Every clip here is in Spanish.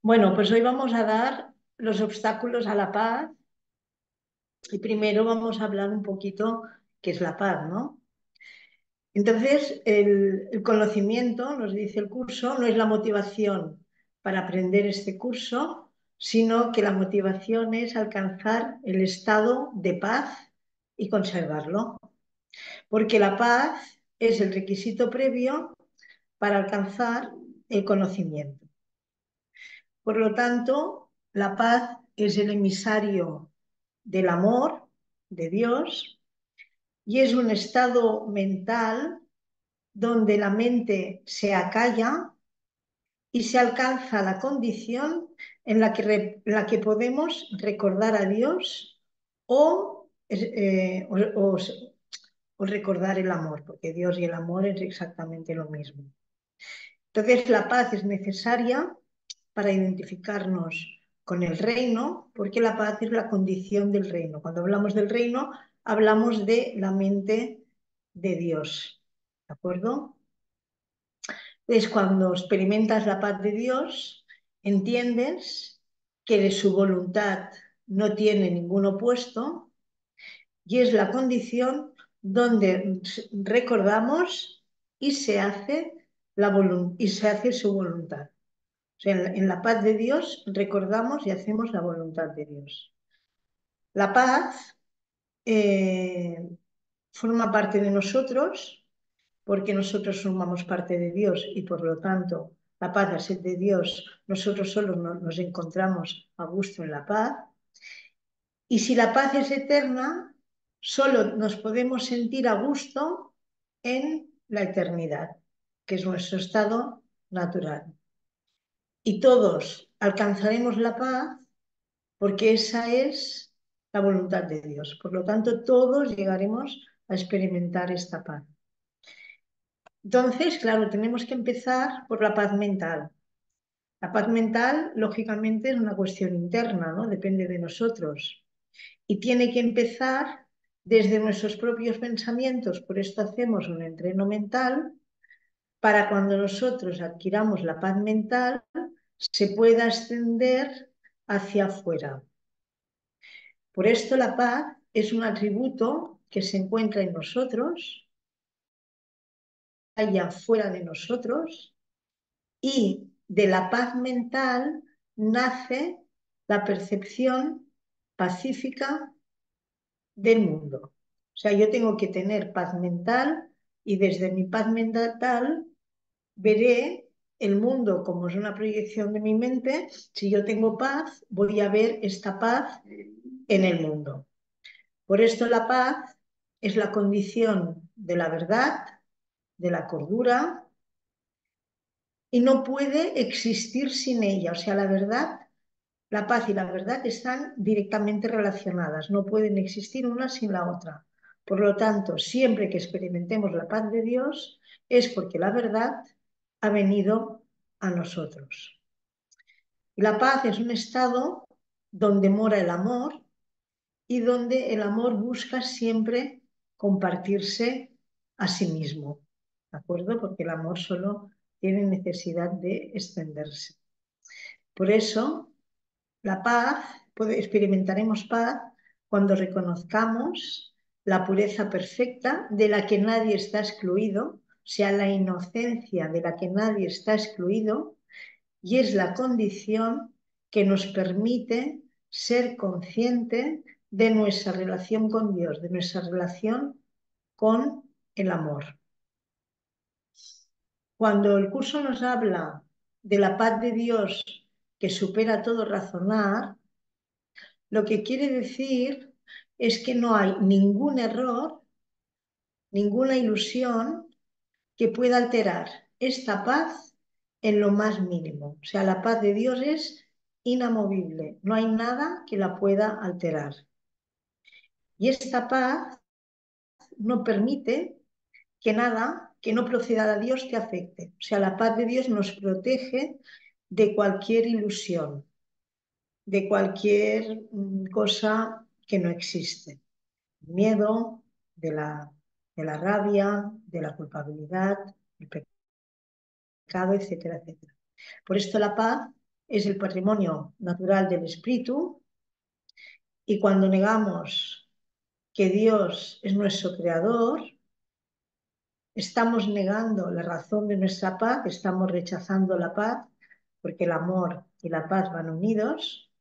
Bueno, pues hoy vamos a dar los obstáculos a la paz y primero vamos a hablar un poquito qué es la paz, ¿no? Entonces, el conocimiento, nos dice el curso, no es la motivación para aprender este curso, sino que la motivación es alcanzar el estado de paz y conservarlo, porque la paz es el requisito previo para alcanzar el conocimiento. Por lo tanto, la paz es el emisario del amor de Dios y es un estado mental donde la mente se acalla y se alcanza la condición en la que podemos recordar a Dios o, o recordar el amor, porque Dios y el amor es exactamente lo mismo. Entonces, la paz es necesaria para identificarnos con el reino, porque la paz es la condición del reino. Cuando hablamos del reino, hablamos de la mente de Dios. ¿De acuerdo? Es cuando experimentas la paz de Dios, entiendes que de su voluntad no tiene ningún opuesto y es la condición donde recordamos y se hace, y se hace su voluntad. O sea, en la paz de Dios recordamos y hacemos la voluntad de Dios. La paz forma parte de nosotros porque nosotros formamos parte de Dios y por lo tanto la paz al ser de Dios, nosotros solo nos encontramos a gusto en la paz. Y si la paz es eterna, solo nos podemos sentir a gusto en la eternidad, que es nuestro estado natural. Y todos alcanzaremos la paz porque esa es la voluntad de Dios. Por lo tanto, todos llegaremos a experimentar esta paz. Entonces, claro, tenemos que empezar por la paz mental. La paz mental, lógicamente, es una cuestión interna, ¿no? Depende de nosotros. Y tiene que empezar desde nuestros propios pensamientos. Por esto hacemos un entreno mental para cuando nosotros adquiramos la paz mental, se pueda extender hacia afuera. Por esto la paz es un atributo que se encuentra en nosotros, allá fuera de nosotros, y de la paz mental nace la percepción pacífica del mundo. O sea, yo tengo que tener paz mental y desde mi paz mental veré el mundo como es una proyección de mi mente. Si yo tengo paz, voy a ver esta paz en el mundo. Por esto la paz es la condición de la verdad, de la cordura, y no puede existir sin ella. O sea, la verdad, la paz y la verdad están directamente relacionadas, no pueden existir una sin la otra. Por lo tanto, siempre que experimentemos la paz de Dios es porque la verdad ha venido a nosotros. Y la paz es un estado donde mora el amor y donde el amor busca siempre compartirse a sí mismo, ¿de acuerdo? Porque el amor solo tiene necesidad de extenderse. Por eso, la paz, experimentaremos paz cuando reconozcamos la pureza perfecta de la que nadie está excluido, o sea, la inocencia de la que nadie está excluido, y es la condición que nos permite ser consciente de nuestra relación con Dios, de nuestra relación con el amor. Cuando el curso nos habla de la paz de Dios que supera todo razonar, lo que quiere decir es que no hay ningún error, ninguna ilusión que pueda alterar esta paz en lo más mínimo. O sea, la paz de Dios es inamovible, no hay nada que la pueda alterar. Y esta paz no permite que nada que no proceda de Dios te afecte. O sea, la paz de Dios nos protege de cualquier ilusión, de cualquier cosa que no existe. Miedo, de la rabia, de la culpabilidad, el pecado, etcétera, etcétera. Por esto la paz es el patrimonio natural del espíritu, y cuando negamos que Dios es nuestro creador, estamos negando la razón de nuestra paz, estamos rechazando la paz, porque el amor y la paz van unidos.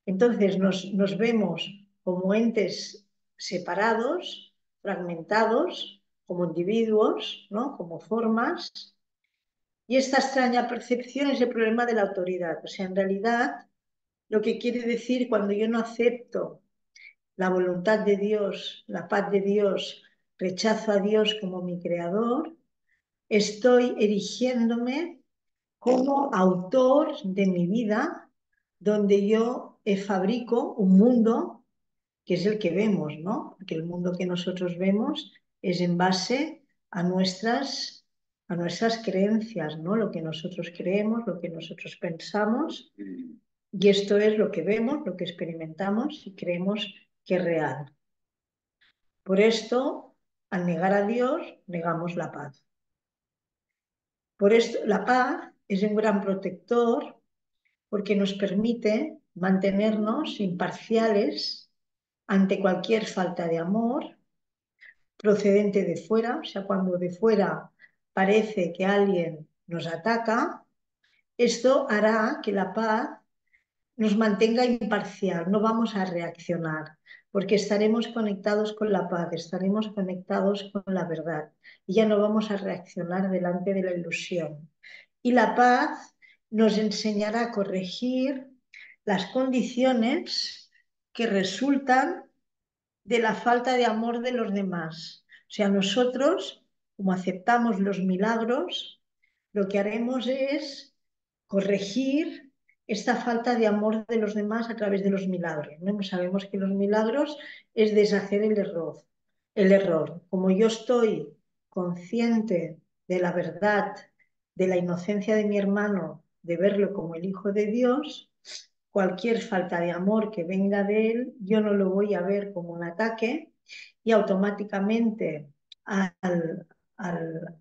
Entonces nos vemos como entes separados, fragmentados, como individuos, ¿no? Como formas. Y esta extraña percepción es el problema de la autoridad. O sea, en realidad, lo que quiere decir cuando yo no acepto la voluntad de Dios, la paz de Dios, rechazo a Dios como mi creador, estoy erigiéndome como autor de mi vida, donde yo fabrico un mundo que es el que vemos, ¿no? Porque el mundo que nosotros vemos es en base a nuestras creencias, ¿no? Lo que nosotros creemos, lo que nosotros pensamos, y esto es lo que vemos, lo que experimentamos y creemos que es real. Por esto, al negar a Dios, negamos la paz. Por esto, la paz es un gran protector porque nos permite mantenernos imparciales ante cualquier falta de amor procedente de fuera, o sea, cuando de fuera parece que alguien nos ataca, esto hará que la paz nos mantenga imparcial, no vamos a reaccionar, porque estaremos conectados con la paz, estaremos conectados con la verdad y ya no vamos a reaccionar delante de la ilusión. Y la paz nos enseñará a corregir las condiciones que resultan de la falta de amor de los demás. O sea, nosotros, como aceptamos los milagros, lo que haremos es corregir esta falta de amor de los demás a través de los milagros, ¿no? Sabemos que los milagros es deshacer el error. El error. Como yo estoy consciente de la verdad, de la inocencia de mi hermano, de verlo como el Hijo de Dios, cualquier falta de amor que venga de él, yo no lo voy a ver como un ataque y automáticamente al, al,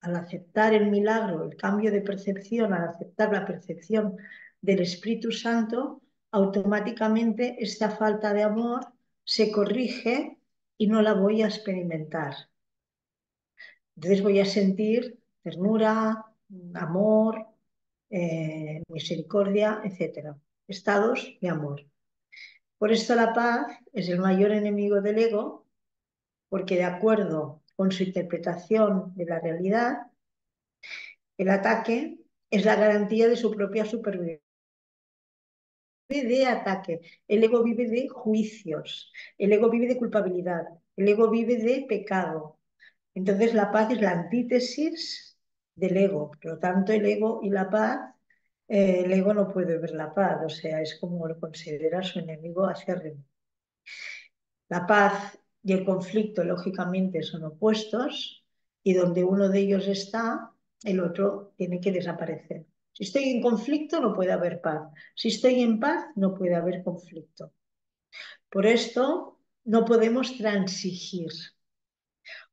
al aceptar el milagro, el cambio de percepción, al aceptar la percepción del Espíritu Santo, automáticamente esta falta de amor se corrige y no la voy a experimentar. Entonces voy a sentir ternura, amor, misericordia, etcétera. Estados de amor. Por esto la paz es el mayor enemigo del ego, porque de acuerdo con su interpretación de la realidad, el ataque es la garantía de su propia supervivencia. De ataque. El ego vive de juicios, el ego vive de culpabilidad, el ego vive de pecado. Entonces la paz es la antítesis del ego. Por lo tanto, el ego y la paz, el ego no puede ver la paz, o sea, es como lo considera su enemigo acérrimo. La paz y el conflicto, lógicamente, son opuestos y donde uno de ellos está, el otro tiene que desaparecer. Si estoy en conflicto, no puede haber paz. Si estoy en paz, no puede haber conflicto. Por esto, no podemos transigir.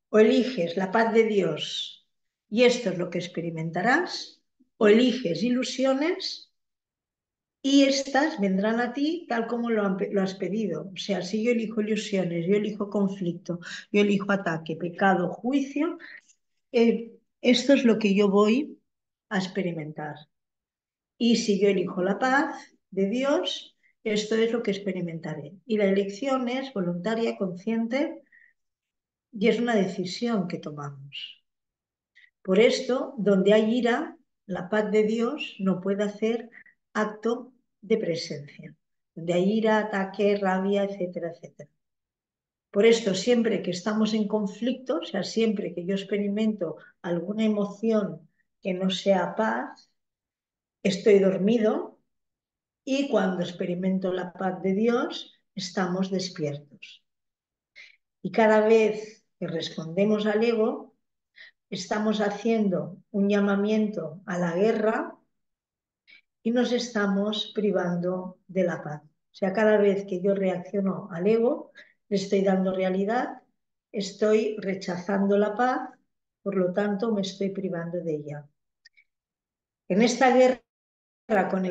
O eliges la paz de Dios y esto es lo que experimentarás, o eliges ilusiones y estas vendrán a ti tal como lo has pedido. O sea, si yo elijo ilusiones, yo elijo conflicto, yo elijo ataque, pecado, juicio, esto es lo que yo voy a experimentar. Y si yo elijo la paz de Dios, esto es lo que experimentaré. Y la elección es voluntaria, consciente, y es una decisión que tomamos. Por esto, donde hay ira, la paz de Dios no puede hacer acto de presencia. Donde hay ira, ataque, rabia, etcétera, etcétera. Por esto, siempre que estamos en conflicto, o sea, siempre que yo experimento alguna emoción que no sea paz, estoy dormido y cuando experimento la paz de Dios, estamos despiertos. Y cada vez que respondemos al ego, estamos haciendo un llamamiento a la guerra y nos estamos privando de la paz. O sea, cada vez que yo reacciono al ego, le estoy dando realidad, estoy rechazando la paz, por lo tanto me estoy privando de ella. En esta guerra con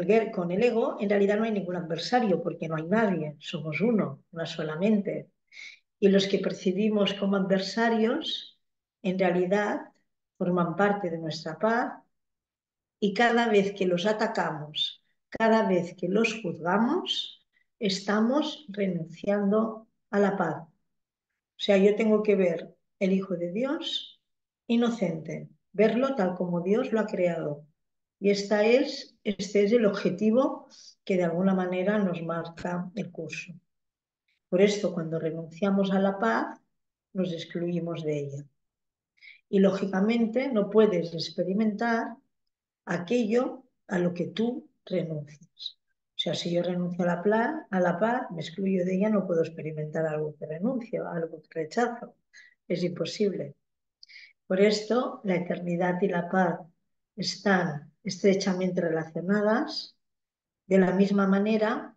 el ego, en realidad no hay ningún adversario porque no hay nadie, somos uno, una solamente. Y los que percibimos como adversarios, en realidad forman parte de nuestra paz y cada vez que los atacamos, cada vez que los juzgamos, estamos renunciando a la paz. O sea, yo tengo que ver el Hijo de Dios inocente, verlo tal como Dios lo ha creado. Y este es el objetivo que de alguna manera nos marca el curso. Por esto, cuando renunciamos a la paz, nos excluimos de ella. Y lógicamente no puedes experimentar aquello a lo que tú renuncias. O sea, si yo renuncio a la paz, me excluyo de ella, no puedo experimentar algo que renuncio, algo que rechazo. Es imposible. Por esto, la eternidad y la paz están estrechamente relacionadas de la misma manera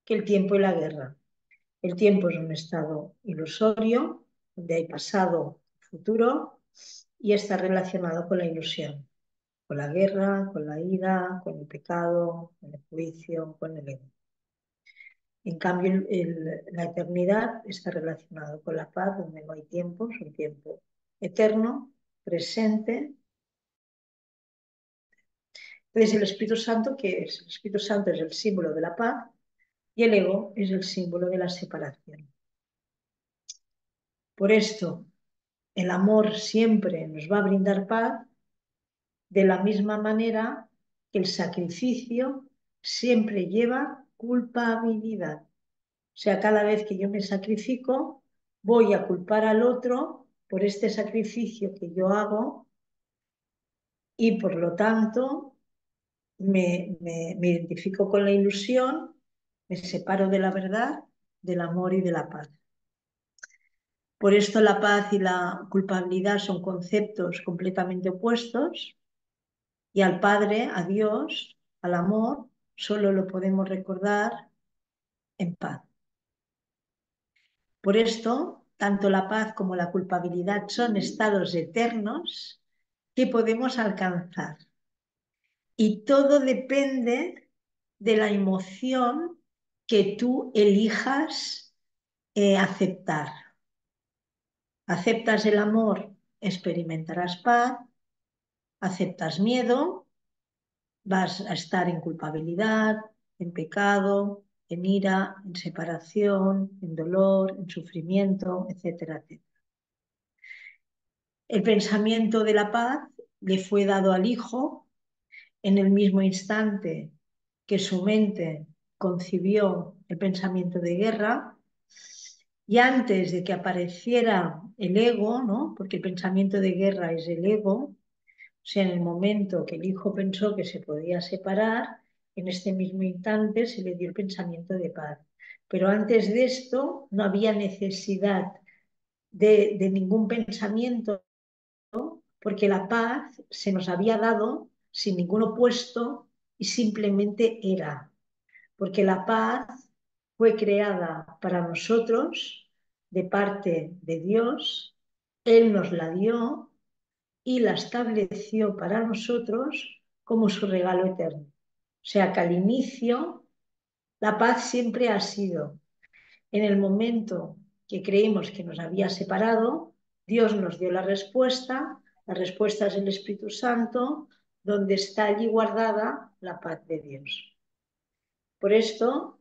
que el tiempo y la guerra. El tiempo es un estado ilusorio, donde hay pasado, futuro, y está relacionado con la ilusión, con la guerra, con la ira, con el pecado, con el juicio, con el ego. En cambio, la eternidad está relacionada con la paz, donde no hay tiempo, es un tiempo eterno, presente. Entonces, el Espíritu Santo, ¿qué es? El Espíritu Santo es el símbolo de la paz y el ego es el símbolo de la separación. Por esto, el amor siempre nos va a brindar paz de la misma manera que el sacrificio siempre lleva culpabilidad. O sea, cada vez que yo me sacrifico, voy a culpar al otro por este sacrificio que yo hago y por lo tanto me identifico con la ilusión, me separo de la verdad, del amor y de la paz. Por esto la paz y la culpabilidad son conceptos completamente opuestos y al Padre, a Dios, al amor, solo lo podemos recordar en paz. Por esto, tanto la paz como la culpabilidad son estados eternos que podemos alcanzar. Y todo depende de la emoción que tú elijas aceptar. Aceptas el amor, experimentarás paz. Aceptas miedo, vas a estar en culpabilidad, en pecado, en ira, en separación, en dolor, en sufrimiento, etcétera, etcétera. El pensamiento de la paz le fue dado al Hijo en el mismo instante que su mente concibió el pensamiento de guerra y antes de que apareciera el ego, ¿no? Porque el pensamiento de guerra es el ego, o sea, en el momento que el hijo pensó que se podía separar, en este mismo instante se le dio el pensamiento de paz. Pero antes de esto no había necesidad de ningún pensamiento porque la paz se nos había dado sin ningún opuesto y simplemente era. Porque la paz fue creada para nosotros de parte de Dios, Él nos la dio y la estableció para nosotros como su regalo eterno. O sea que al inicio la paz siempre ha sido en el momento que creímos que nos había separado, Dios nos dio la respuesta es el Espíritu Santo, donde está allí guardada la paz de Dios. Por esto,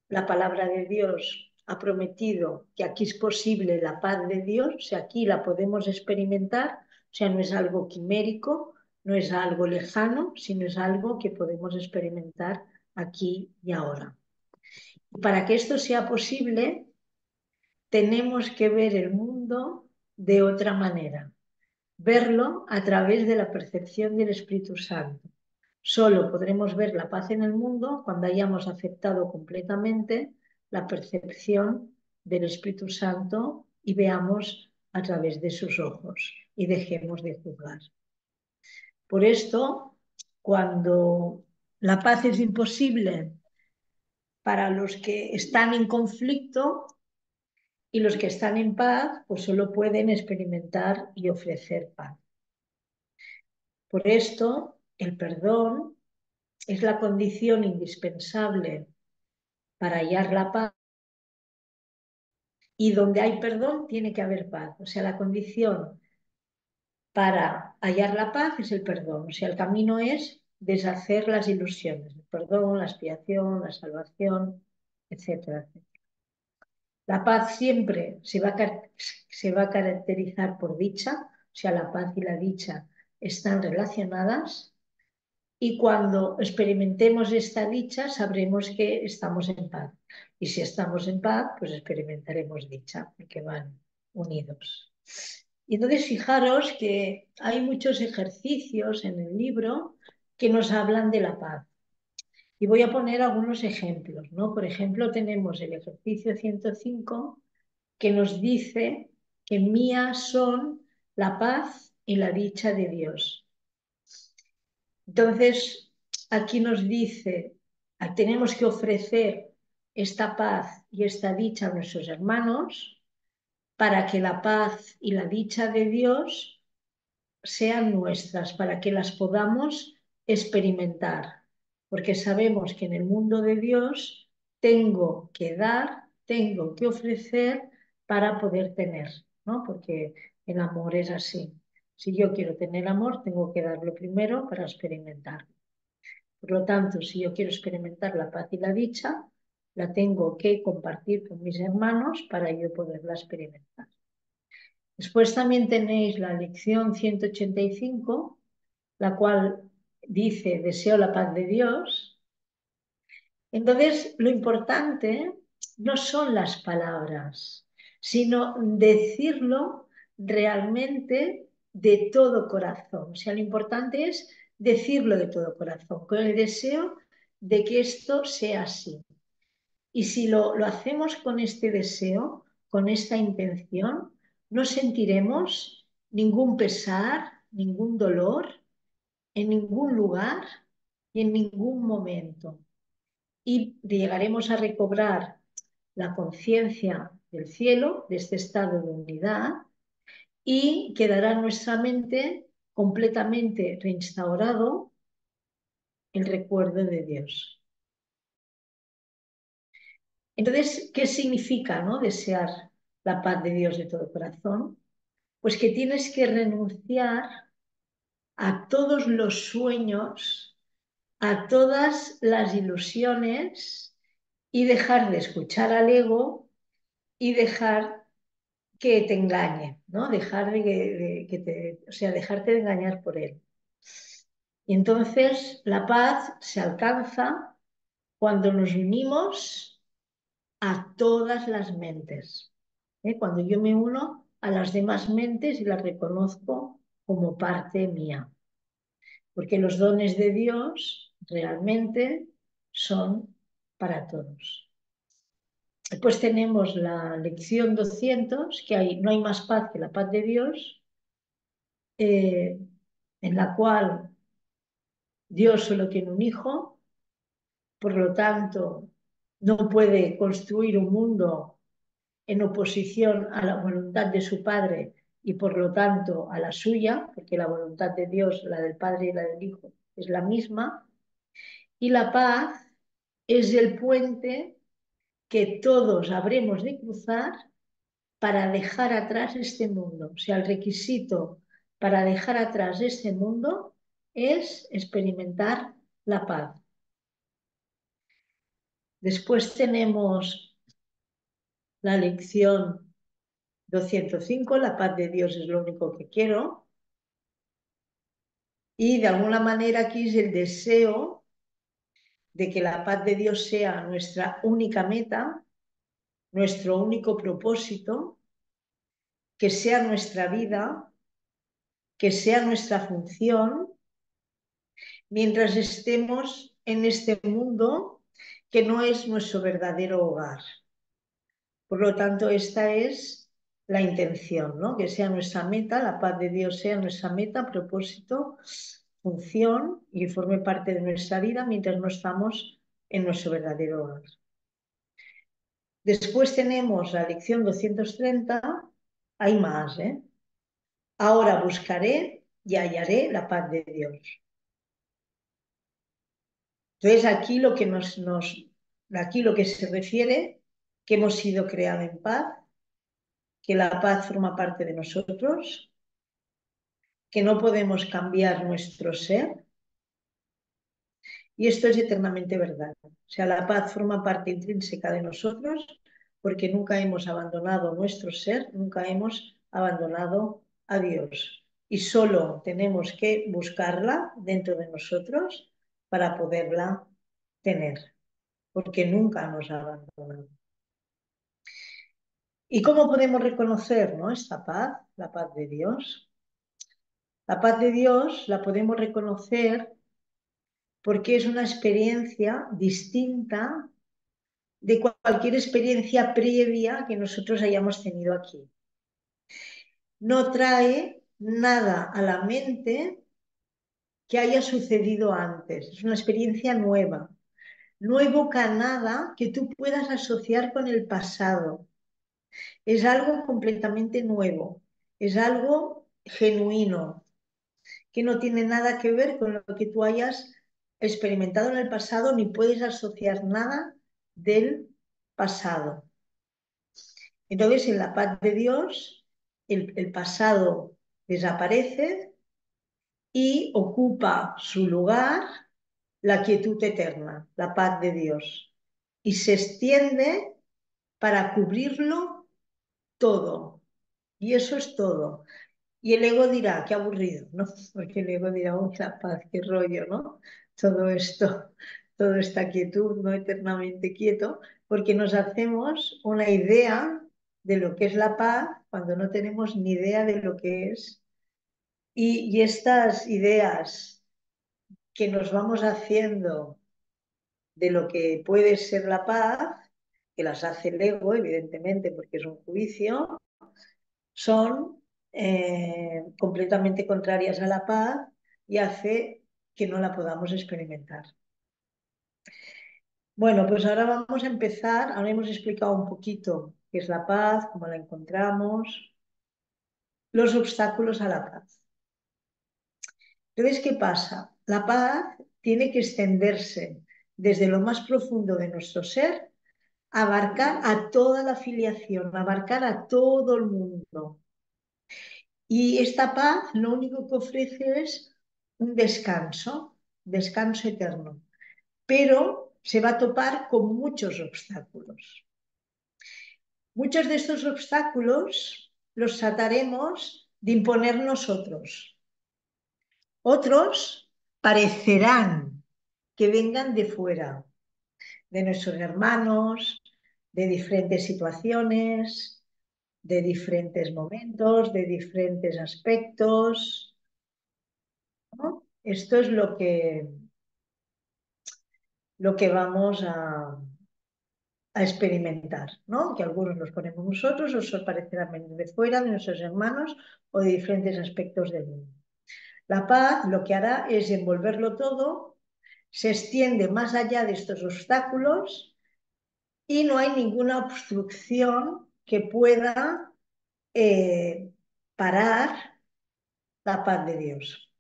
la palabra de Dios ha prometido que aquí es posible la paz de Dios, o sea, aquí la podemos experimentar, o sea, no es algo quimérico, no es algo lejano, sino es algo que podemos experimentar aquí y ahora. Y para que esto sea posible, tenemos que ver el mundo de otra manera, verlo a través de la percepción del Espíritu Santo. Solo podremos ver la paz en el mundo cuando hayamos aceptado completamente la percepción del Espíritu Santo y veamos a través de sus ojos y dejemos de juzgar. Por esto, cuando la paz es imposible para los que están en conflicto, y los que están en paz, pues solo pueden experimentar y ofrecer paz. Por esto, el perdón es la condición indispensable para hallar la paz, y donde hay perdón tiene que haber paz. O sea, la condición para hallar la paz es el perdón. O sea, el camino es deshacer las ilusiones, el perdón, la expiación, la salvación, etcétera. La paz siempre se va a caracterizar por dicha, o sea, la paz y la dicha están relacionadas, y cuando experimentemos esta dicha sabremos que estamos en paz. Y si estamos en paz, pues experimentaremos dicha, porque van unidos. Y entonces fijaros que hay muchos ejercicios en el libro que nos hablan de la paz. Y voy a poner algunos ejemplos, ¿no? Por ejemplo, tenemos el ejercicio 105 que nos dice que mías son la paz y la dicha de Dios. Entonces, aquí nos dice, tenemos que ofrecer esta paz y esta dicha a nuestros hermanos para que la paz y la dicha de Dios sean nuestras, para que las podamos experimentar. Porque sabemos que en el mundo de Dios tengo que dar, tengo que ofrecer para poder tener, ¿no? Porque el amor es así. Si yo quiero tener amor, tengo que darlo primero para experimentarlo. Por lo tanto, si yo quiero experimentar la paz y la dicha, la tengo que compartir con mis hermanos para yo poderla experimentar. Después también tenéis la lección 185, la cual dice, deseo la paz de Dios. Entonces, lo importante no son las palabras, sino decirlo realmente de todo corazón. O sea, lo importante es decirlo de todo corazón, con el deseo de que esto sea así. Y si lo hacemos con este deseo, con esta intención, no sentiremos ningún pesar, ningún dolor, en ningún lugar y en ningún momento. Y llegaremos a recobrar la conciencia del cielo, de este estado de unidad, y quedará en nuestra mente completamente reinstaurado el recuerdo de Dios. Entonces, ¿qué significa, no, desear la paz de Dios de todo corazón? Pues que tienes que renunciar a todos los sueños, a todas las ilusiones, y dejar de escuchar al ego y dejar que te engañe, ¿no? Dejar que o sea, dejarte de engañar por él. Y entonces la paz se alcanza cuando nos unimos a todas las mentes. Cuando yo me uno a las demás mentes y las reconozco como parte mía. Porque los dones de Dios realmente son para todos. Después tenemos la lección 200, que no hay más paz que la paz de Dios, en la cual Dios solo tiene un hijo, por lo tanto no puede construir un mundo en oposición a la voluntad de su Padre y por lo tanto a la suya, porque la voluntad de Dios, la del Padre y la del Hijo, es la misma, y la paz es el puente que todos habremos de cruzar para dejar atrás este mundo. O sea, el requisito para dejar atrás este mundo es experimentar la paz. Después tenemos la lección 205, la paz de Dios es lo único que quiero. Y de alguna manera aquí es el deseo de que la paz de Dios sea nuestra única meta, nuestro único propósito, que sea nuestra vida, que sea nuestra función, mientras estemos en este mundo que no es nuestro verdadero hogar. Por lo tanto, esta es la intención, ¿no? Que sea nuestra meta, la paz de Dios sea nuestra meta, propósito, función, y forme parte de nuestra vida mientras no estamos en nuestro verdadero hogar. Después tenemos la lección 230, hay más, ¿eh? Ahora buscaré y hallaré la paz de Dios. Entonces aquí lo que se refiere, que hemos sido creados en paz, que la paz forma parte de nosotros, que no podemos cambiar nuestro ser, y esto es eternamente verdad. O sea, la paz forma parte intrínseca de nosotros porque nunca hemos abandonado nuestro ser, nunca hemos abandonado a Dios. Y solo tenemos que buscarla dentro de nosotros para poderla tener, porque nunca nos ha abandonado. ¿Y cómo podemos reconocer, ¿no?, esta paz, la paz de Dios? La paz de Dios la podemos reconocer porque es una experiencia distinta de cualquier experiencia previa que nosotros hayamos tenido aquí. No trae nada a la mente que haya sucedido antes. Es una experiencia nueva. No evoca nada que tú puedas asociar con el pasado. Es algo completamente nuevo. Es algo genuino, que no tiene nada que ver con lo que tú hayas experimentado en el pasado, ni puedes asociar nada del pasado. Entonces, en la paz de Dios, el pasado desaparece y ocupa su lugar la quietud eterna, la paz de Dios. Y se extiende para cubrirlo todo. Y eso es todo. Y el ego dirá, qué aburrido, ¿no? Porque el ego dirá, uy, la paz, qué rollo, ¿no? Todo esto, toda esta quietud, no eternamente quieto, porque nos hacemos una idea de lo que es la paz cuando no tenemos ni idea de lo que es. Y estas ideas que nos vamos haciendo de lo que puede ser la paz, que las hace el ego, evidentemente, porque es un juicio, son completamente contrarias a la paz y hace que no la podamos experimentar. Bueno, pues ahora vamos a empezar. Ahora hemos explicado un poquito qué es la paz, cómo la encontramos, los obstáculos a la paz. Entonces, ¿qué pasa? La paz tiene que extenderse desde lo más profundo de nuestro ser, abarcar a toda la filiación, abarcar a todo el mundo. Y esta paz lo único que ofrece es un descanso, descanso eterno, pero se va a topar con muchos obstáculos. Muchos de estos obstáculos los trataremos de imponer nosotros. Otros parecerán que vengan de fuera, de nuestros hermanos, de diferentes situaciones, de diferentes momentos, de diferentes aspectos, ¿no? Esto es lo que vamos a experimentar, ¿no? Que algunos los ponemos nosotros, otros parecerán venir de fuera, de nuestros hermanos o de diferentes aspectos del mundo. La paz lo que hará es envolverlo todo, se extiende más allá de estos obstáculos y no hay ninguna obstrucción que pueda parar la paz de Dios.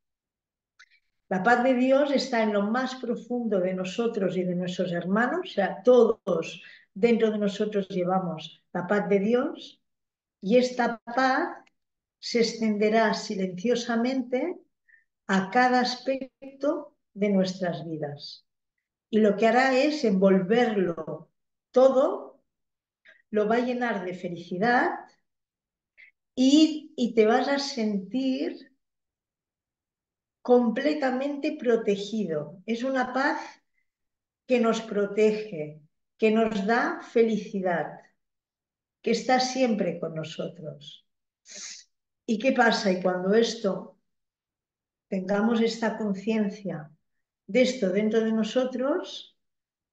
La paz de Dios está en lo más profundo de nosotros y de nuestros hermanos, o sea, todos dentro de nosotros llevamos la paz de Dios y esta paz se extenderá silenciosamente a cada aspecto de nuestras vidas. Y lo que hará es envolverlo todo, lo va a llenar de felicidad y te vas a sentir completamente protegido. Es una paz que nos protege, que nos da felicidad, que está siempre con nosotros. ¿Y qué pasa? Y cuando tengamos esta conciencia de esto dentro de nosotros,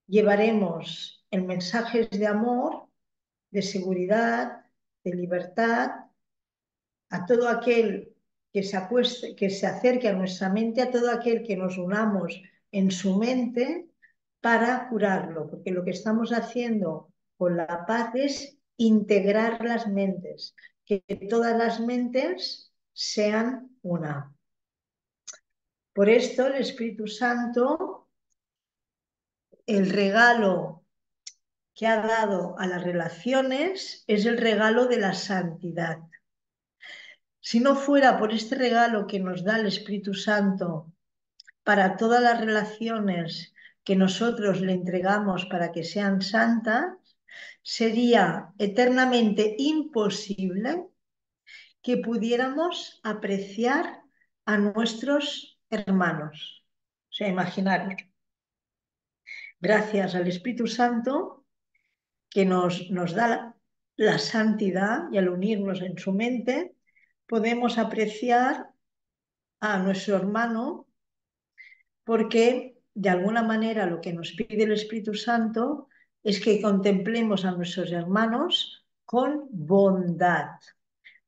llevaremos el mensaje de amor, de seguridad, de libertad a todo aquel que se acerque a nuestra mente, a todo aquel que nos unamos en su mente para curarlo, porque lo que estamos haciendo con la paz es integrar las mentes, que todas las mentes sean una. Por esto el Espíritu Santo el regalo que ha dado a las relaciones es el regalo de la santidad. Si no fuera por este regalo que nos da el Espíritu Santo para todas las relaciones que nosotros le entregamos para que sean santas, sería eternamente imposible que pudiéramos apreciar a nuestros hermanos. O sea, imaginaros, gracias al Espíritu Santo que nos da la santidad y al unirnos en su mente, podemos apreciar a nuestro hermano porque de alguna manera lo que nos pide el Espíritu Santo es que contemplemos a nuestros hermanos con bondad,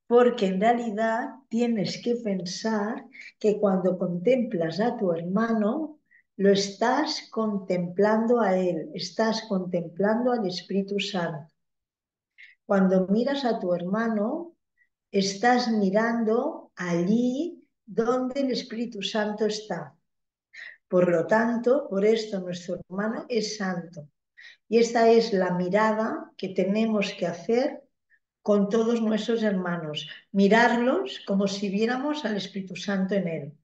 porque en realidad tienes que pensar que cuando contemplas a tu hermano, lo estás contemplando a él, estás contemplando al Espíritu Santo. Cuando miras a tu hermano, estás mirando allí donde el Espíritu Santo está. Por lo tanto, por esto nuestro hermano es santo. Y esta es la mirada que tenemos que hacer con todos nuestros hermanos, mirarlos como si viéramos al Espíritu Santo en él.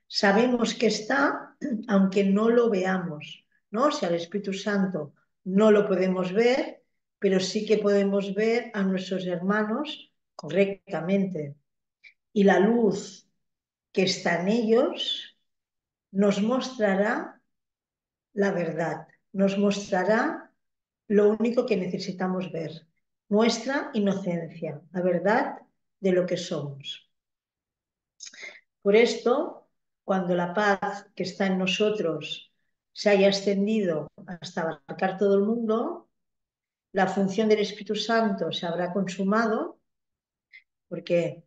Sabemos que está, aunque no lo veamos, ¿no? Si al Espíritu Santo no lo podemos ver, pero sí que podemos ver a nuestros hermanos correctamente. Y la luz que está en ellos nos mostrará la verdad, nos mostrará lo único que necesitamos ver, nuestra inocencia, la verdad de lo que somos. Por esto, cuando la paz que está en nosotros se haya extendido hasta abarcar todo el mundo, la función del Espíritu Santo se habrá consumado, porque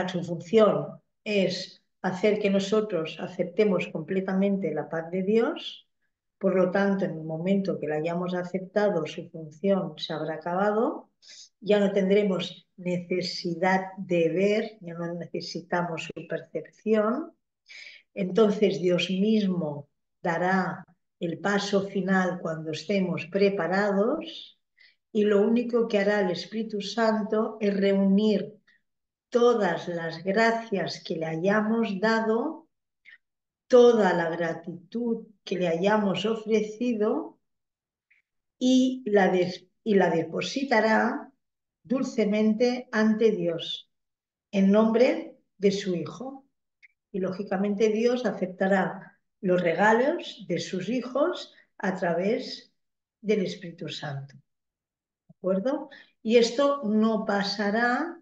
su función es hacer que nosotros aceptemos completamente la paz de Dios. Por lo tanto, en el momento que la hayamos aceptado, su función se habrá acabado, ya no tendremos necesidad de ver, ya no necesitamos su percepción. Entonces Dios mismo dará el paso final cuando estemos preparados y lo único que hará el Espíritu Santo es reunir todas las gracias que le hayamos dado, toda la gratitud que le hayamos ofrecido y la depositará dulcemente ante Dios en nombre de su Hijo. Y lógicamente Dios aceptará los regalos de sus hijos a través del Espíritu Santo. ¿De acuerdo? Y esto no pasará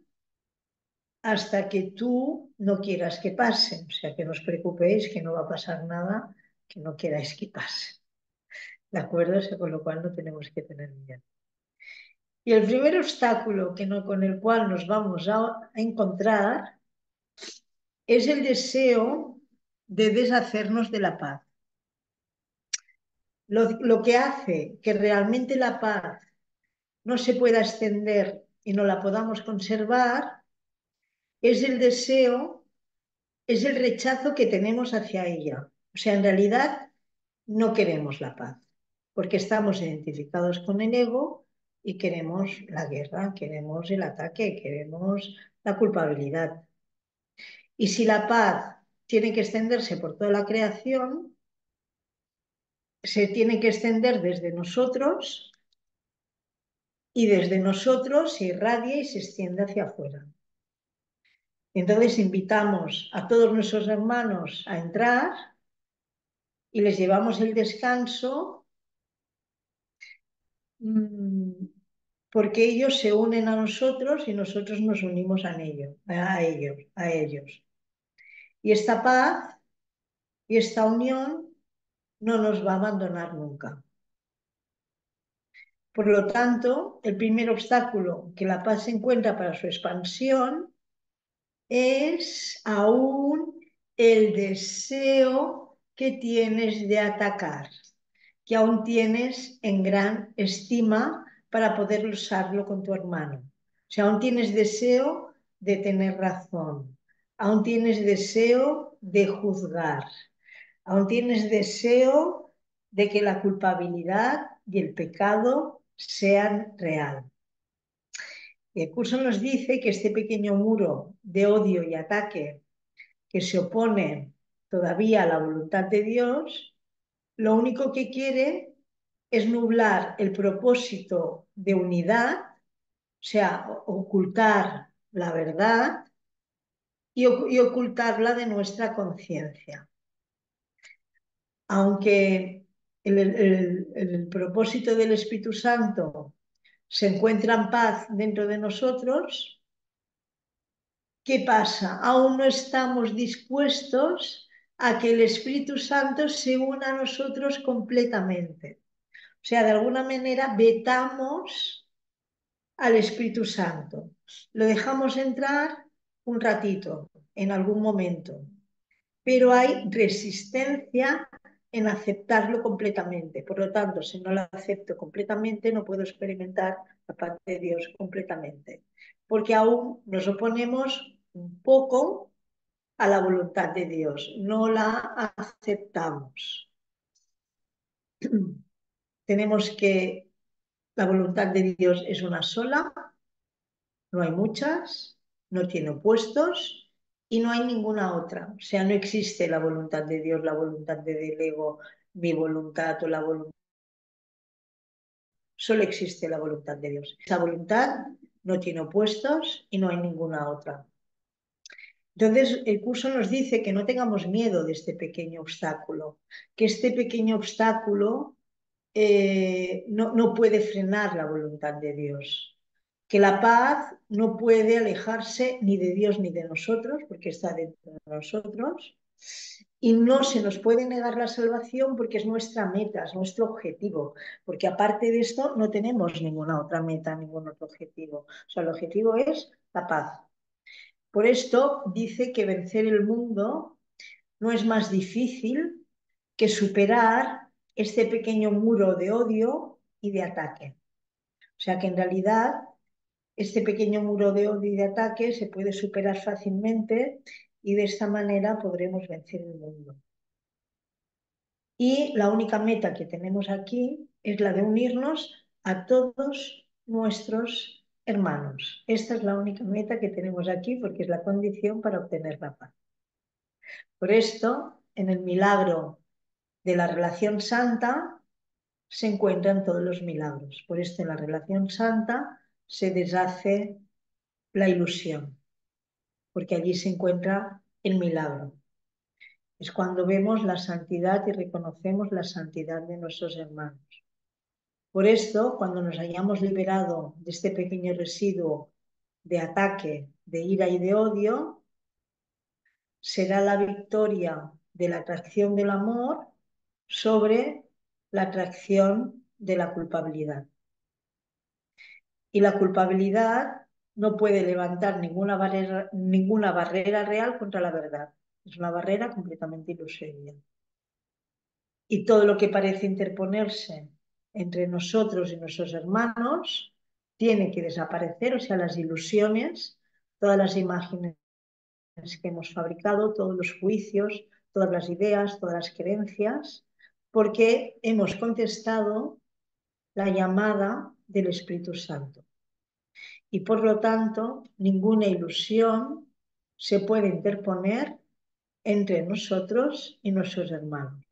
hasta que tú no quieras que pase. O sea, que no os preocupéis, que no va a pasar nada que no queráis que pase. ¿De acuerdo? O sea, con lo cual no tenemos que tener miedo. Y el primer obstáculo con el cual nos vamos a encontrar es el deseo de deshacernos de la paz. Lo que hace que realmente la paz no se pueda extender y no la podamos conservar es el deseo, es el rechazo que tenemos hacia ella. O sea, en realidad no queremos la paz, porque estamos identificados con el ego y queremos la guerra, queremos el ataque, queremos la culpabilidad. Y si la paz tiene que extenderse por toda la creación, se tiene que extender desde nosotros y desde nosotros se irradia y se extiende hacia afuera. Entonces invitamos a todos nuestros hermanos a entrar y les llevamos el descanso porque ellos se unen a nosotros y nosotros nos unimos a ellos. Y esta paz y esta unión no nos va a abandonar nunca. Por lo tanto, el primer obstáculo que la paz encuentra para su expansión es aún el deseo que tienes de atacar, que aún tienes en gran estima para poder usarlo con tu hermano. O sea, aún tienes deseo de tener razón, aún tienes deseo de juzgar, aún tienes deseo de que la culpabilidad y el pecado sean real. Y el curso nos dice que este pequeño muro de odio y ataque que se opone todavía a la voluntad de Dios, lo único que quiere es nublar el propósito de unidad, o sea, ocultar la verdad y ocultarla de nuestra conciencia. Aunque el propósito del Espíritu Santo se encuentra en paz dentro de nosotros, ¿qué pasa? Aún no estamos dispuestos a que el Espíritu Santo se una a nosotros completamente. O sea, de alguna manera vetamos al Espíritu Santo. Lo dejamos entrar un ratito, en algún momento, pero hay resistencia en aceptarlo completamente. Por lo tanto, si no lo acepto completamente, no puedo experimentar la paz de Dios completamente, porque aún nos oponemos un poco a la voluntad de Dios, no la aceptamos. Tenemos que la voluntad de Dios es una sola, no hay muchas, no tiene opuestos y no hay ninguna otra. O sea, no existe la voluntad de Dios, la voluntad del ego, mi voluntad o la voluntad. Solo existe la voluntad de Dios. Esa voluntad no tiene opuestos y no hay ninguna otra. Entonces, el curso nos dice que no tengamos miedo de este pequeño obstáculo, que este pequeño obstáculo no puede frenar la voluntad de Dios, que la paz no puede alejarse ni de Dios ni de nosotros, porque está dentro de nosotros, y no se nos puede negar la salvación porque es nuestra meta, es nuestro objetivo, porque aparte de esto no tenemos ninguna otra meta, ningún otro objetivo. O sea, el objetivo es la paz. Por esto dice que vencer el mundo no es más difícil que superar este pequeño muro de odio y de ataque. O sea que en realidad este pequeño muro de odio y de ataque se puede superar fácilmente y de esta manera podremos vencer el mundo. Y la única meta que tenemos aquí es la de unirnos a todos nuestros hermanos. Esta es la única meta que tenemos aquí porque es la condición para obtener la paz. Por esto, en el milagro de la relación santa se encuentran todos los milagros. Por esto, en la relación santa se deshace la ilusión, porque allí se encuentra el milagro. Es cuando vemos la santidad y reconocemos la santidad de nuestros hermanos. Por esto, cuando nos hayamos liberado de este pequeño residuo de ataque, de ira y de odio, será la victoria de la atracción del amor sobre la atracción de la culpabilidad. Y la culpabilidad no puede levantar ninguna barrera real contra la verdad. Es una barrera completamente ilusoria. Y todo lo que parece interponerse entre nosotros y nuestros hermanos tiene que desaparecer, o sea, las ilusiones, todas las imágenes que hemos fabricado, todos los juicios, todas las ideas, todas las creencias, porque hemos contestado la llamada del Espíritu Santo. Y por lo tanto, ninguna ilusión se puede interponer entre nosotros y nuestros hermanos.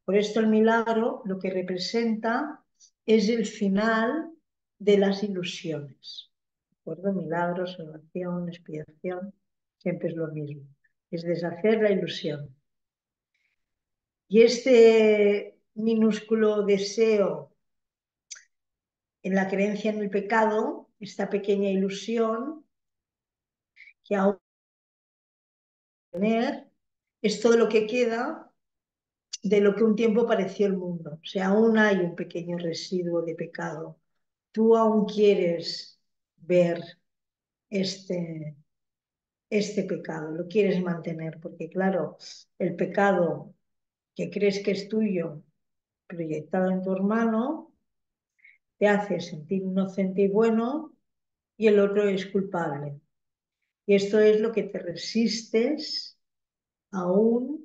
Por esto el milagro lo que representa es el final de las ilusiones. ¿De acuerdo? Milagro, salvación, expiación, siempre es lo mismo. Es deshacer la ilusión. Y este minúsculo deseo en la creencia en el pecado, esta pequeña ilusión que aún tener, es todo lo que queda de lo que un tiempo pareció el mundo. O sea, aún hay un pequeño residuo de pecado. Tú aún quieres ver este pecado, lo quieres mantener, porque claro, el pecado que crees que es tuyo, proyectado en tu hermano, te hace sentir inocente y bueno, y el otro es culpable. Y esto es lo que te resistes aún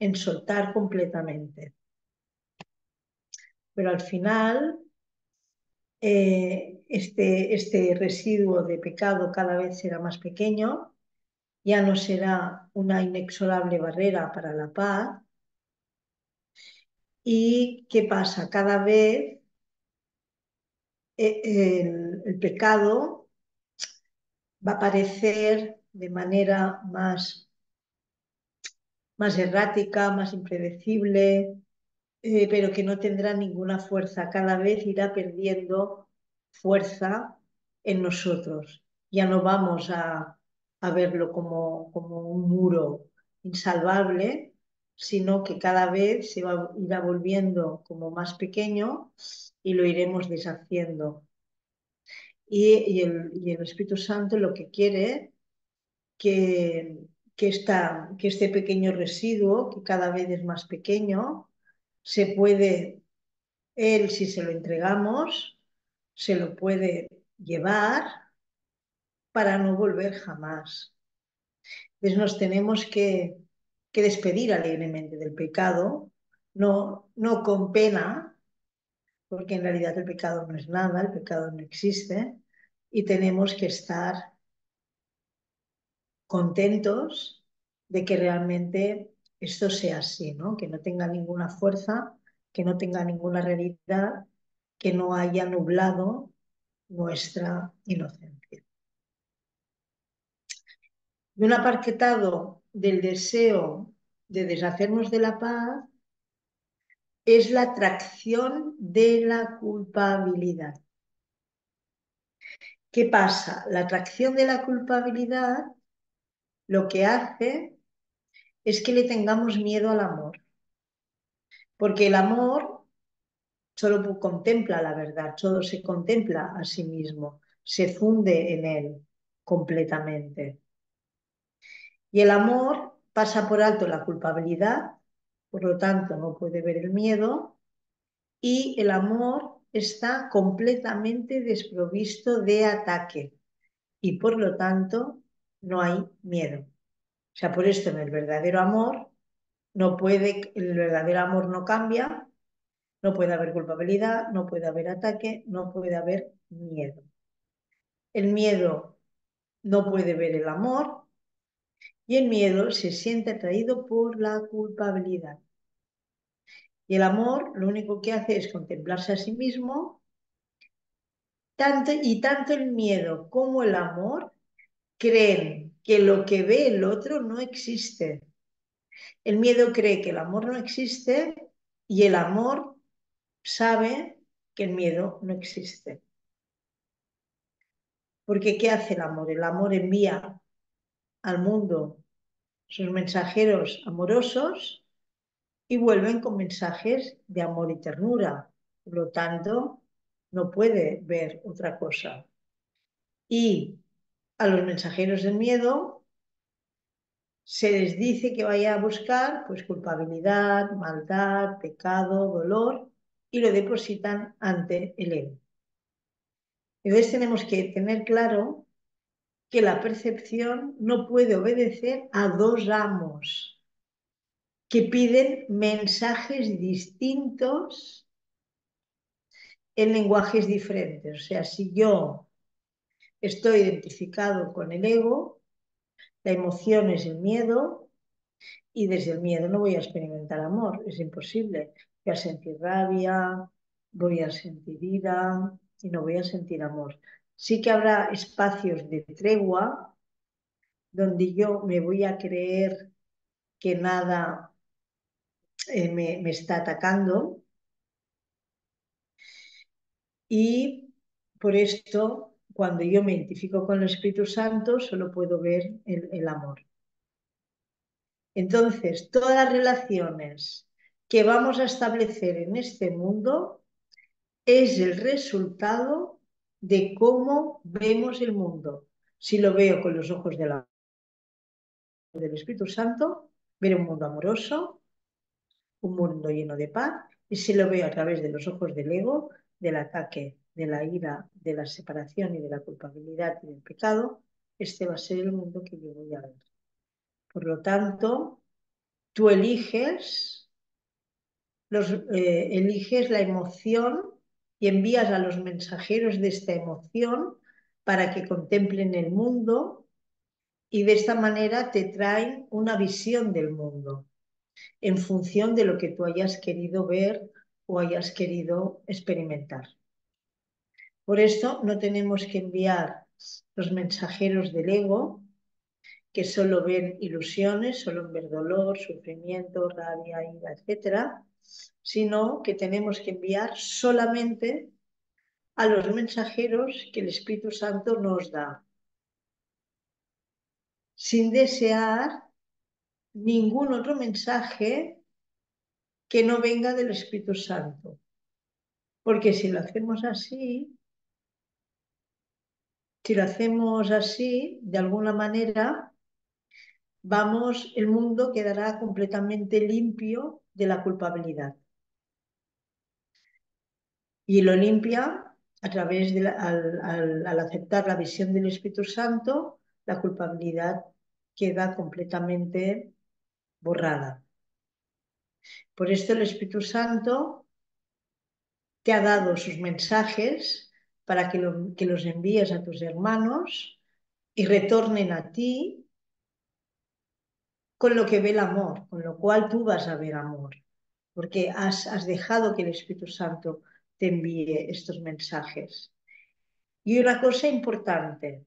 en soltar completamente. pero al final este residuo de pecado cada vez será más pequeño, ya no será una inexorable barrera para la paz. ¿Y qué pasa? Cada vez el pecado va a aparecer de manera más errática, más impredecible, pero que no tendrá ninguna fuerza. Cada vez irá perdiendo fuerza en nosotros. Ya no vamos a verlo como un muro insalvable, sino que cada vez irá volviendo como más pequeño y lo iremos deshaciendo. Y el Espíritu Santo lo que quiere que, que este pequeño residuo, que cada vez es más pequeño, se puede, él si se lo entregamos, se lo puede llevar para no volver jamás. Entonces nos tenemos que despedir alegremente del pecado, no con pena, porque en realidad el pecado no es nada, el pecado no existe, y tenemos que estar contentos de que realmente esto sea así, ¿no? Que no tenga ninguna fuerza, que no tenga ninguna realidad, que no haya nublado nuestra inocencia. De un apartado del deseo de deshacernos de la paz es la atracción de la culpabilidad. ¿Qué pasa? La atracción de la culpabilidad lo que hace es que le tengamos miedo al amor, porque el amor solo contempla la verdad, solo se contempla a sí mismo, se funde en él completamente. Y el amor pasa por alto la culpabilidad, por lo tanto no puede ver el miedo, y el amor está completamente desprovisto de ataque y por lo tanto no hay miedo. O sea, por esto en el verdadero amor el verdadero amor no cambia, no puede haber culpabilidad, no puede haber ataque, no puede haber miedo. El miedo no puede ver el amor y el miedo se siente atraído por la culpabilidad. Y el amor lo único que hace es contemplarse a sí mismo, tanto el miedo como el amor creen que lo que ve el otro no existe. El miedo cree que el amor no existe y el amor sabe que el miedo no existe. Porque ¿qué hace el amor? El amor envía al mundo sus mensajeros amorosos y vuelven con mensajes de amor y ternura. Por lo tanto, no puede ver otra cosa. Y a los mensajeros del miedo se les dice que vaya a buscar pues, culpabilidad, maldad, pecado, dolor y lo depositan ante el ego. Entonces tenemos que tener claro que la percepción no puede obedecer a dos amos que piden mensajes distintos en lenguajes diferentes. O sea, si yo estoy identificado con el ego, la emoción es el miedo y desde el miedo no voy a experimentar amor, es imposible. Voy a sentir rabia, voy a sentir ira y no voy a sentir amor. Sí que habrá espacios de tregua donde yo me voy a creer que nada me está atacando y por esto, cuando yo me identifico con el Espíritu Santo, solo puedo ver el amor. Entonces, todas las relaciones que vamos a establecer en este mundo es el resultado de cómo vemos el mundo. Si lo veo con los ojos del Espíritu Santo, veré un mundo amoroso, un mundo lleno de paz, y si lo veo a través de los ojos del ego, del ataque, de la ira, de la separación y de la culpabilidad y del pecado, este va a ser el mundo que yo voy a ver. Por lo tanto, tú eliges eliges la emoción y envías a los mensajeros de esta emoción para que contemplen el mundo y de esta manera te traen una visión del mundo en función de lo que tú hayas querido ver o hayas querido experimentar. Por esto no tenemos que enviar los mensajeros del ego, que solo ven ilusiones, solo ven dolor, sufrimiento, rabia, ira, etcétera, sino que tenemos que enviar solamente a los mensajeros que el Espíritu Santo nos da, sin desear ningún otro mensaje que no venga del Espíritu Santo. Porque si lo hacemos así, de alguna manera, el mundo quedará completamente limpio de la culpabilidad. Y lo limpia a través al aceptar la visión del Espíritu Santo, la culpabilidad queda completamente borrada. Por esto el Espíritu Santo te ha dado sus mensajes para que los envíes a tus hermanos y retornen a ti con lo que ve el amor, con lo cual tú vas a ver amor, porque has dejado que el Espíritu Santo te envíe estos mensajes. Y una cosa importante,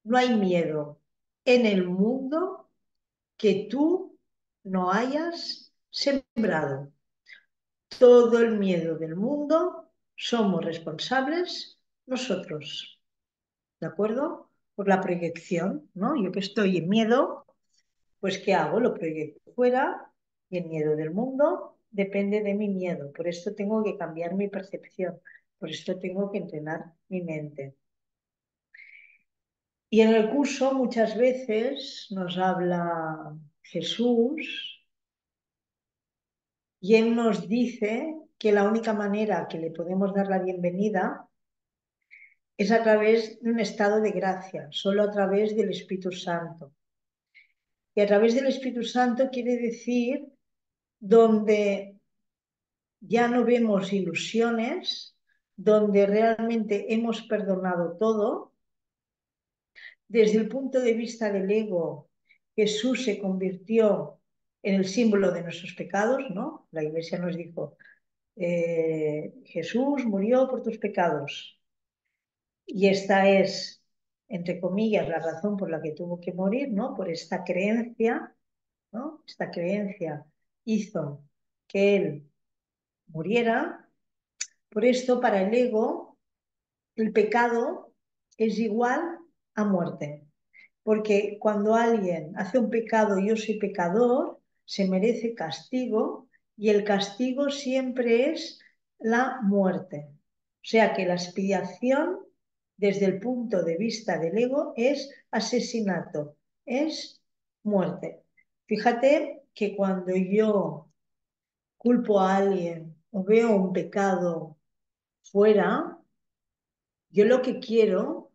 no hay miedo en el mundo que tú no hayas sembrado. Todo el miedo del mundo somos responsables nosotros, ¿de acuerdo? Por la proyección, ¿no? Yo que estoy en miedo, pues ¿qué hago? Lo proyecto fuera y el miedo del mundo depende de mi miedo. Por esto tengo que cambiar mi percepción, por esto tengo que entrenar mi mente. Y en el curso muchas veces nos habla Jesús y Él nos dice que la única manera que le podemos dar la bienvenida es a través de un estado de gracia, solo a través del Espíritu Santo. Y a través del Espíritu Santo quiere decir donde ya no vemos ilusiones, donde realmente hemos perdonado todo. Desde el punto de vista del ego, Jesús se convirtió en el símbolo de nuestros pecados, ¿no? La Iglesia nos dijo, Jesús murió por tus pecados. Y esta es, entre comillas, la razón por la que tuvo que morir, ¿no? Por esta creencia, ¿no? Esta creencia hizo que Él muriera. Por esto, para el ego, el pecado es igual a muerte. Porque cuando alguien hace un pecado y yo soy pecador, se merece castigo y el castigo siempre es la muerte. O sea que la expiación desde el punto de vista del ego es asesinato, es muerte. Fíjate que cuando yo culpo a alguien o veo un pecado fuera, yo lo que quiero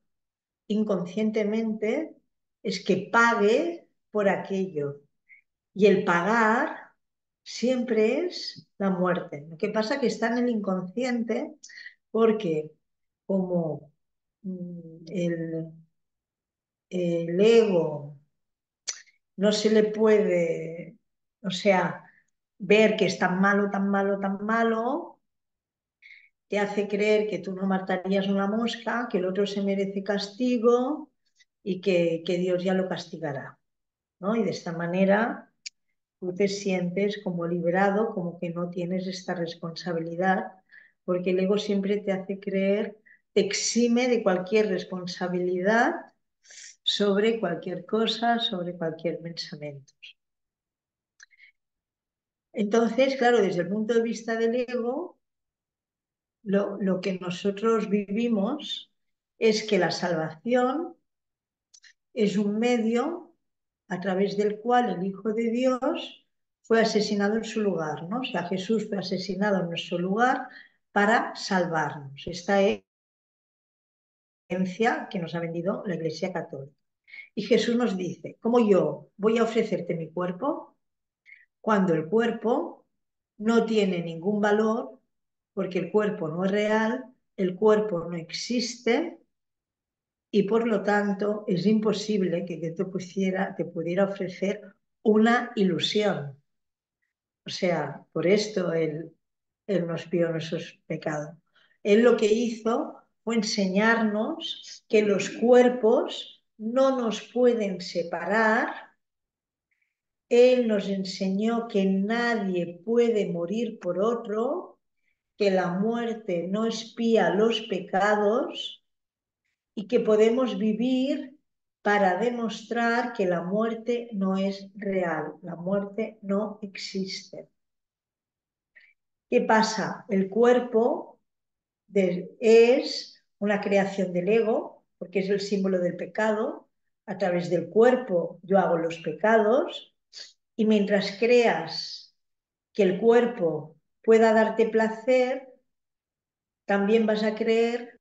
inconscientemente es que pague por aquello. Y el pagar siempre es la muerte. Lo que pasa es que está en el inconsciente porque como el ego no se le puede, o sea, ver que es tan malo, tan malo, tan malo, te hace creer que tú no matarías una mosca, que el otro se merece castigo y que Dios ya lo castigará, ¿no? Y de esta manera tú te sientes como liberado, como que no tienes esta responsabilidad, porque el ego siempre te hace creer, te exime de cualquier responsabilidad sobre cualquier cosa, sobre cualquier pensamiento. Entonces, claro, desde el punto de vista del ego, lo que nosotros vivimos es que la salvación es un medio a través del cual el Hijo de Dios fue asesinado en su lugar, ¿no? O sea, Jesús fue asesinado en nuestro lugar para salvarnos. Esta es la creencia que nos ha vendido la Iglesia Católica. Y Jesús nos dice, ¿cómo yo voy a ofrecerte mi cuerpo cuando el cuerpo no tiene ningún valor porque el cuerpo no es real, el cuerpo no existe y por lo tanto es imposible que te pudiera ofrecer una ilusión. O sea, por esto él nos vio nuestros pecados. Él lo que hizo fue enseñarnos que los cuerpos no nos pueden separar. Él nos enseñó que nadie puede morir por otro, que la muerte no expía los pecados y que podemos vivir para demostrar que la muerte no es real, la muerte no existe. ¿Qué pasa? El cuerpo es una creación del ego, porque es el símbolo del pecado. A través del cuerpo yo hago los pecados y mientras creas que el cuerpo pueda darte placer, también vas a creer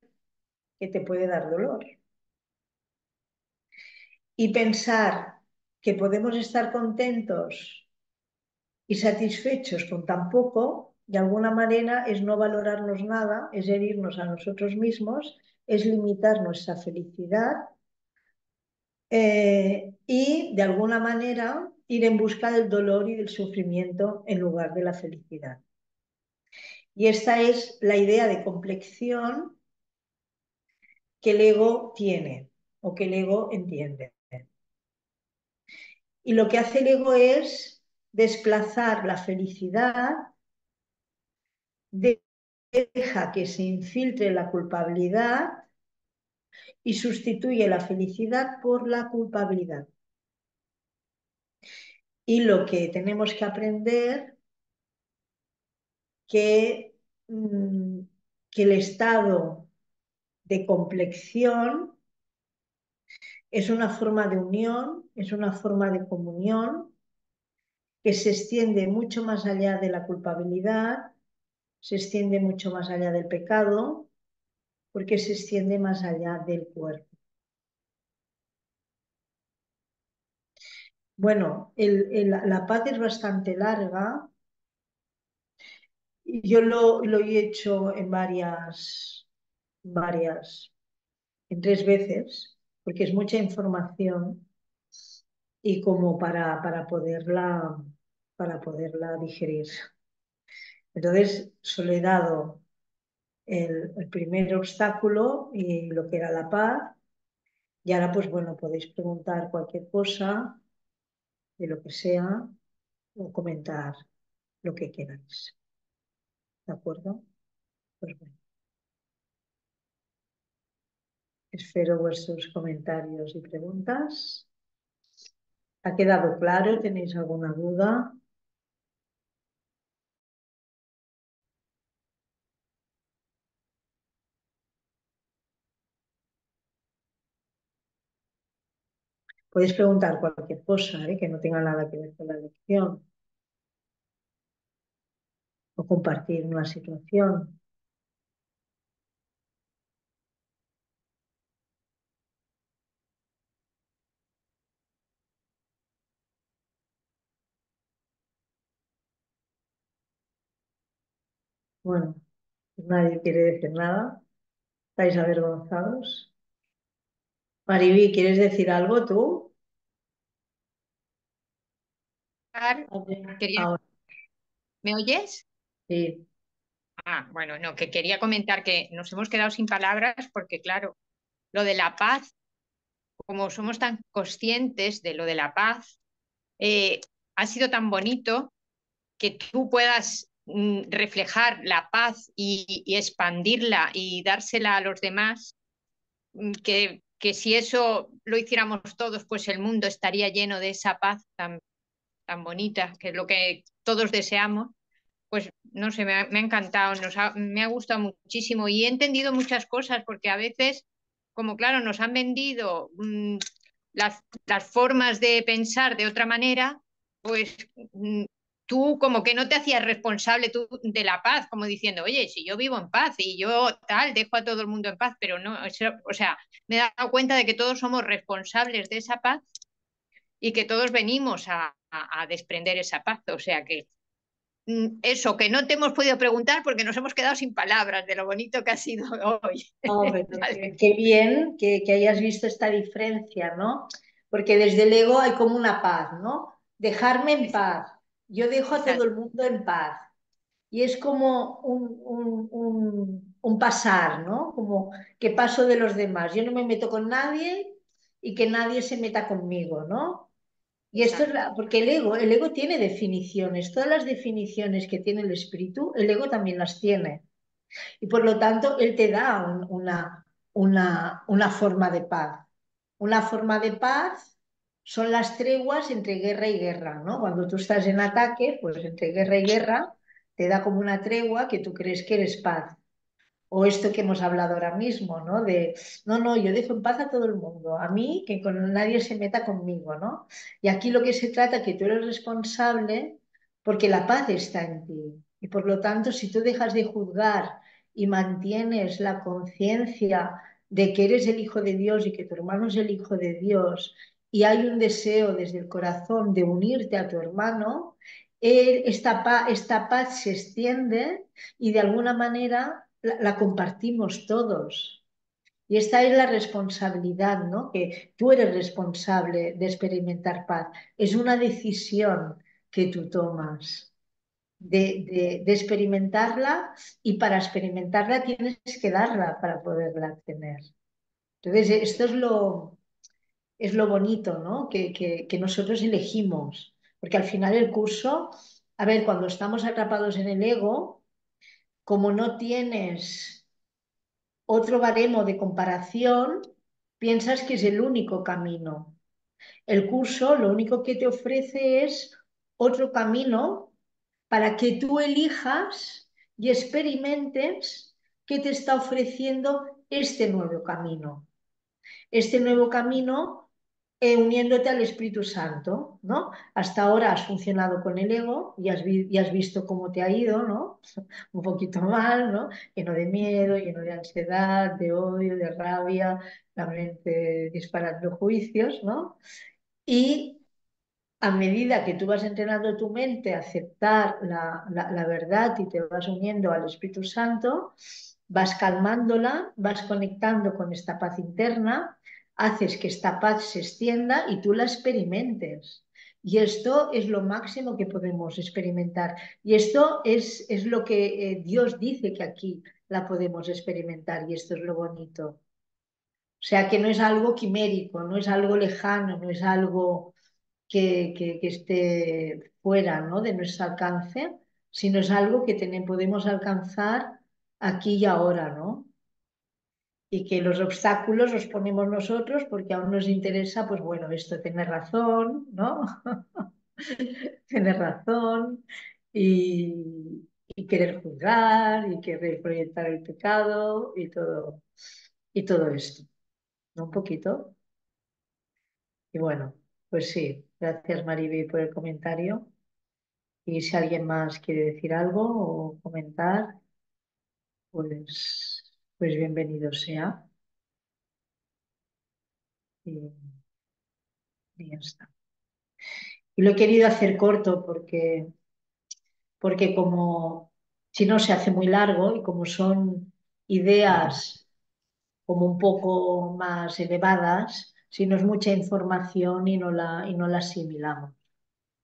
que te puede dar dolor. Y pensar que podemos estar contentos y satisfechos con tan poco, de alguna manera es no valorarnos nada, es herirnos a nosotros mismos, es limitar nuestra felicidad y de alguna manera ir en busca del dolor y del sufrimiento en lugar de la felicidad. Y esta es la idea de complexión que el ego tiene o que el ego entiende. Y lo que hace el ego es desplazar la felicidad, deja que se infiltre la culpabilidad y sustituye la felicidad por la culpabilidad. Y lo que tenemos que aprender que, que el estado de complexión es una forma de unión, es una forma de comunión que se extiende mucho más allá de la culpabilidad, se extiende mucho más allá del pecado, porque se extiende más allá del cuerpo. Bueno, la paz es bastante larga. Yo lo he hecho en 3 veces, porque es mucha información y como para poderla digerir. Entonces, solo he dado el primer obstáculo y lo que era la paz. Y ahora, pues bueno, podéis preguntar cualquier cosa, de lo que sea, o comentar lo que queráis. ¿De acuerdo? Pues bueno, espero vuestros comentarios y preguntas. ¿Ha quedado claro? ¿Tenéis alguna duda? Podéis preguntar cualquier cosa, que no tenga nada que ver con la lección, o compartir una situación. Bueno, pues nadie quiere decir nada. ¿Estáis avergonzados? Mariby, ¿quieres decir algo tú? A ver, Quería, ahora ¿me oyes? sí. Bueno, no, que quería comentar que nos hemos quedado sin palabras porque, claro, lo de la paz, como somos tan conscientes de lo de la paz, ha sido tan bonito que tú puedas reflejar la paz y expandirla y dársela a los demás, que si eso lo hiciéramos todos, pues el mundo estaría lleno de esa paz tan bonita, que es lo que todos deseamos. Pues no sé, me ha encantado, me ha gustado muchísimo y he entendido muchas cosas porque a veces, como claro, nos han vendido las formas de pensar de otra manera, pues tú como que no te hacías responsable tú de la paz, como diciendo, oye, si yo vivo en paz y yo tal, dejo a todo el mundo en paz, pero no, o sea, me he dado cuenta de que todos somos responsables de esa paz y que todos venimos a desprender esa paz, o sea que eso, que no te hemos podido preguntar porque nos hemos quedado sin palabras de lo bonito que ha sido hoy. No, pero Vale, qué bien que hayas visto esta diferencia, ¿no? Porque desde el ego hay como una paz, ¿no? Dejarme en paz. Yo dejo a todo exacto, el mundo en paz. Y es como un pasar, ¿no? Como que paso de los demás. Yo no me meto con nadie y que nadie se meta conmigo, ¿no? Y esto es exacto, porque el ego tiene definiciones. Todas las definiciones que tiene el espíritu, el ego también las tiene. Y por lo tanto, él te da una forma de paz. Una forma de paz son las treguas entre guerra y guerra, ¿no? Cuando tú estás en ataque, pues entre guerra y guerra, te da como una tregua que tú crees que eres paz. O esto que hemos hablado ahora mismo, ¿no? No, no, yo dejo en paz a todo el mundo, a mí que con nadie se meta conmigo, ¿no? Y aquí lo que se trata es que tú eres responsable porque la paz está en ti. Y por lo tanto, si tú dejas de juzgar y mantienes la conciencia de que eres el hijo de Dios y que tu hermano es el hijo de Dios, y hay un deseo desde el corazón de unirte a tu hermano, esta paz se extiende y de alguna manera la compartimos todos. Y esta es la responsabilidad, ¿no? Que tú eres responsable de experimentar paz. Es una decisión que tú tomas de experimentarla y para experimentarla tienes que darla para poderla tener. Entonces, esto es lo bonito, ¿no? Que nosotros elegimos. Porque al final el curso, a ver, cuando estamos atrapados en el ego, como no tienes otro baremo de comparación, piensas que es el único camino. El curso lo único que te ofrece es otro camino para que tú elijas y experimentes qué te está ofreciendo este nuevo camino. Este nuevo camino uniéndote al Espíritu Santo, ¿no? Hasta ahora has funcionado con el ego y has visto cómo te ha ido, ¿no? Un poquito mal, ¿no? Lleno de miedo, lleno de ansiedad, de odio, de rabia, la mente disparando juicios, ¿no? Y a medida que tú vas entrenando tu mente a aceptar la verdad y te vas uniendo al Espíritu Santo, vas calmándola, vas conectando con esta paz interna, haces que esta paz se extienda y tú la experimentes. Y esto es lo máximo que podemos experimentar. Y esto es lo que Dios dice que aquí la podemos experimentar. Y esto es lo bonito. O sea que no es algo quimérico, no es algo lejano, no es algo que esté fuera, ¿no? De nuestro alcance, sino es algo que podemos alcanzar aquí y ahora, ¿no? Y que los obstáculos los ponemos nosotros porque aún nos interesa, pues bueno, esto tener razón, ¿no? Tener razón y querer juzgar y querer proyectar el pecado y todo esto, ¿no? Un poquito. Y bueno, pues sí, gracias Mariby por el comentario. Y si alguien más quiere decir algo o comentar, pues bienvenido sea. Y, y ya está. Y lo he querido hacer corto porque como si no se hace muy largo y como son ideas como un poco más elevadas, si no es mucha información y no la asimilamos.